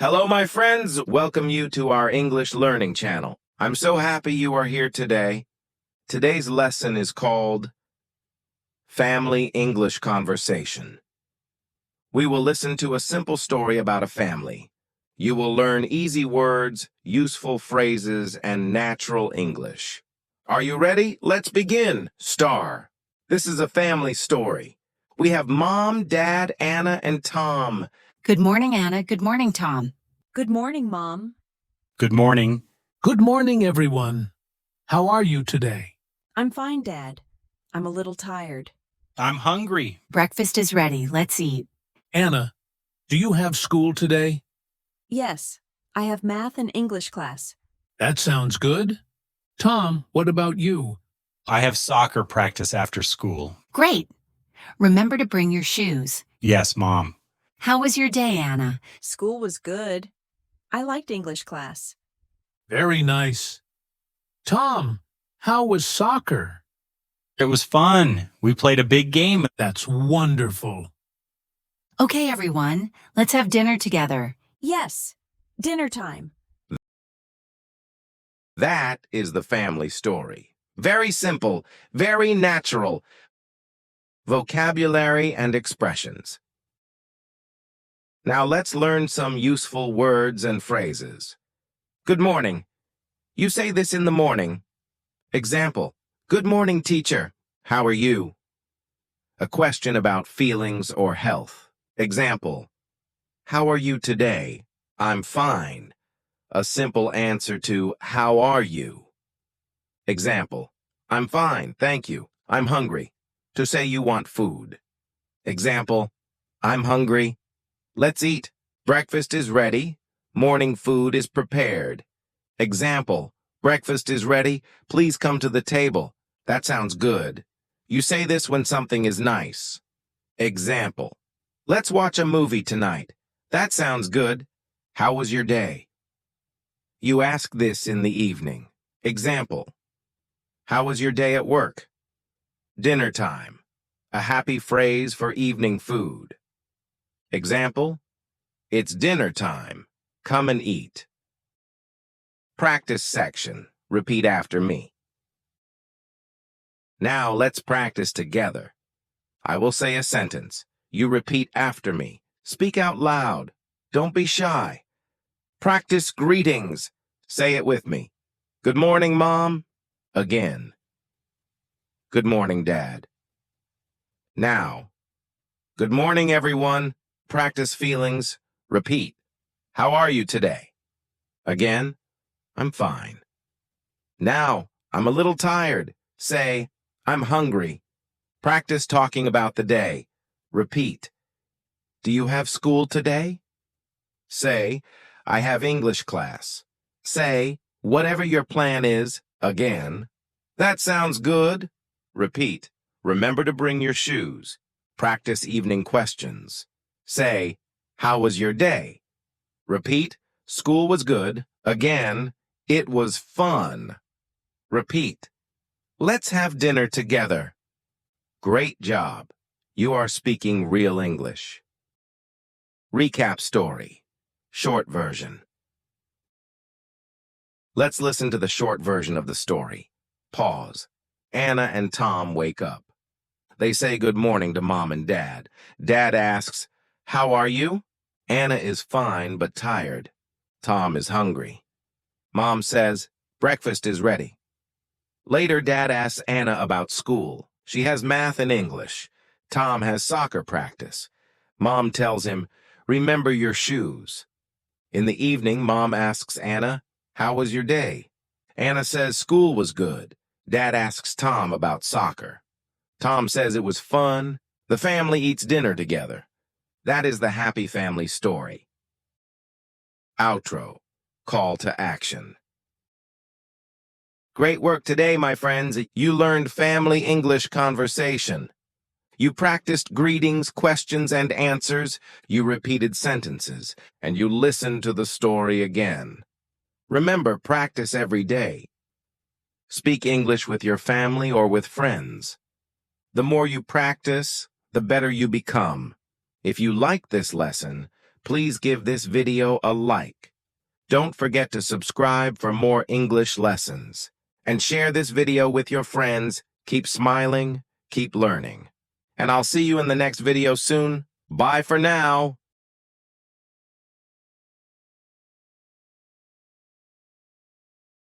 Hello, my friends. Welcome you to our English Learning channel. I'm so happy you are here today. Today's lesson is called Family English Conversation. We will listen to a simple story about a family. You will learn easy words, useful phrases, and natural English. Are you ready? Let's begin. Star. This is a family story. We have Mom, Dad, Anna, and Tom. Good morning, Anna. Good morning, Tom. Good morning, Mom. Good morning. Good morning, everyone. How are you today? I'm fine, Dad. I'm a little tired. I'm hungry. Breakfast is ready. Let's eat. Anna, do you have school today? Yes, I have math and English class. That sounds good. Tom, what about you? I have soccer practice after school. Great. Remember to bring your shoes. Yes, Mom. How was your day, Anna? School was good. I liked English class. Very nice. Tom, how was soccer? It was fun. We played a big game. That's wonderful. Okay, everyone. Let's have dinner together. Yes, dinner time. That is the family story. Very simple, very natural. Vocabulary and expressions. Now let's learn some useful words and phrases. Good morning. You say this in the morning. Example, good morning, teacher. How are you? A question about feelings or health. Example, how are you today? I'm fine. A simple answer to how are you? Example, I'm fine, thank you. I'm hungry. To say you want food. Example, I'm hungry. Let's eat. Breakfast is ready. Morning food is prepared. Example, breakfast is ready. Please come to the table. That sounds good. You say this when something is nice. Example, let's watch a movie tonight. That sounds good. How was your day? You ask this in the evening. Example, how was your day at work? Dinner time. A happy phrase for evening food. Example, it's dinner time. Come and eat. Practice section. Repeat after me. Now let's practice together. I will say a sentence. You repeat after me. Speak out loud. Don't be shy. Practice greetings. Say it with me. Good morning, Mom. Again. Good morning, Dad. Now. Good morning, everyone. Practice feelings. Repeat. How are you today? Again. I'm fine. Now, I'm a little tired. Say, I'm hungry. Practice talking about the day. Repeat. Do you have school today? Say, I have English class. Say, whatever your plan is, again. That sounds good. Repeat. Remember to bring your shoes. Practice evening questions. Say, how was your day? Repeat, school was good. Again, it was fun. Repeat, let's have dinner together. Great job. You are speaking real English. Recap story. Short version. Let's listen to the short version of the story. Pause. Anna and Tom wake up. They say good morning to Mom and Dad. Dad asks, how are you? Anna is fine but tired. Tom is hungry. Mom says, breakfast is ready. Later, Dad asks Anna about school. She has math and English. Tom has soccer practice. Mom tells him, remember your shoes. In the evening, Mom asks Anna, how was your day? Anna says school was good. Dad asks Tom about soccer. Tom says it was fun. The family eats dinner together. That is the happy family story. Outro. Call to action. Great work today, my friends. You learned family English conversation. You practiced greetings, questions, and answers. You repeated sentences, and you listened to the story again. Remember, practice every day. Speak English with your family or with friends. The more you practice, the better you become. If you like this lesson, please give this video a like. Don't forget to subscribe for more English lessons. And share this video with your friends. Keep smiling, keep learning. And I'll see you in the next video soon. Bye for now.